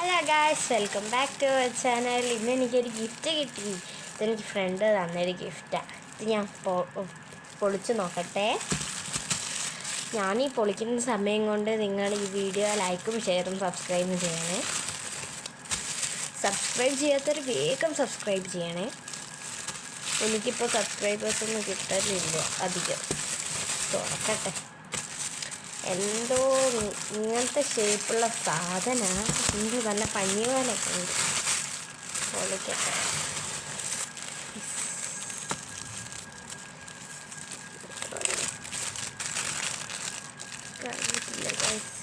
Hello guys, welcome back to our channel. ഇന്ന് എനിക്കൊരു gift കിട്ടി. ഇതെനിക്ക് ഫ്രണ്ട് തന്നൊരു ഗിഫ്റ്റാണ്. ഇത് ഞാൻ പൊളിച്ച് നോക്കട്ടെ. ഞാനീ പൊളിക്കുന്ന സമയം കൊണ്ട് നിങ്ങൾ ഈ വീഡിയോ ലൈക്കും ഷെയറും സബ്സ്ക്രൈബും ചെയ്യണേ. സബ്സ്ക്രൈബ് ചെയ്യാത്തവർ വേഗം സബ്സ്ക്രൈബ് ചെയ്യണേ. എനിക്കിപ്പോൾ സബ്സ്ക്രൈബേഴ്സൊന്നും കിട്ടാനില്ല അധികം. തുറക്കട്ടെ. എന്തോ ഇങ്ങനത്തെ ഷേപ്പുള്ള സാധനമാണ്. എന്ത് നല്ല പഞ്ഞി പോലൊക്കെ ഉണ്ട്. പൊളിക്കട്ടെ. കഴിഞ്ഞിട്ടില്ല ഗൈസ്.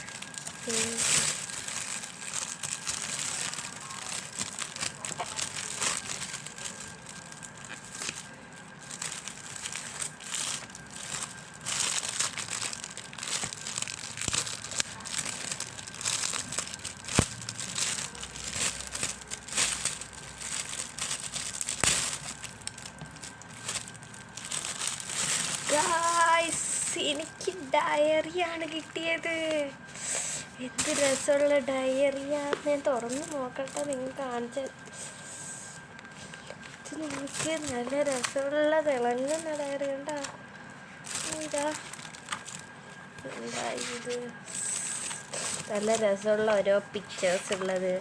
എനിക്ക് ഡയറിയാണ് കിട്ടിയത്. എന്ത് രസമുള്ള ഡയറിയാണ്. ഞാൻ തുറന്ന് നോക്കട്ടെ, നിങ്ങൾ കാണിച്ച. ഇത് നോക്കി, നല്ല രസമുള്ള തിളങ്ങുന്ന ഡയറി. കണ്ടാ ഇതാ, എന്താ ഇത്? നല്ല രസമുള്ള ഓരോ പിക്ചേഴ്സ് ഉള്ളത്.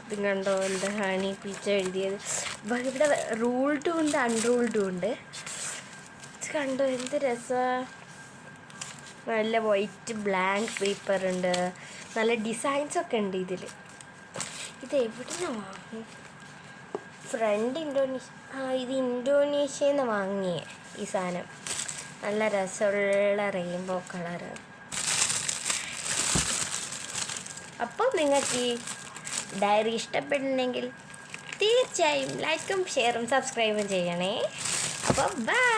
ഇത് കണ്ടോ, എന്താണ് ഈ പിക്ചർ എഴുതിയത്? ഇവിടെ റൂൾഡും ഉണ്ട് അൺറൂൾഡും ഉണ്ട്. കണ്ടോ എന്ത് രസമാണ്. നല്ല വൈറ്റ് ബ്ലാങ്ക് പേപ്പർ ഉണ്ട്. നല്ല ഡിസൈൻസൊക്കെ ഉണ്ട് ഇതിൽ. ഇത് എവിടെ നിന്നാണ് വാങ്ങി? ഫ്രണ്ട് ഇത് ഇന്തോനേഷ്യയിൽ നിന്ന് വാങ്ങിയേ ഈ സാധനം. നല്ല രസമുള്ള റെയിൻബോ കളറ്. അപ്പോൾ നിങ്ങൾക്ക് ഈ ഡയറി ഇഷ്ടപ്പെടുന്നെങ്കിൽ തീർച്ചയായും ലൈക്കും ഷെയറും സബ്സ്ക്രൈബും ചെയ്യണേ. അപ്പോൾ ബൈ.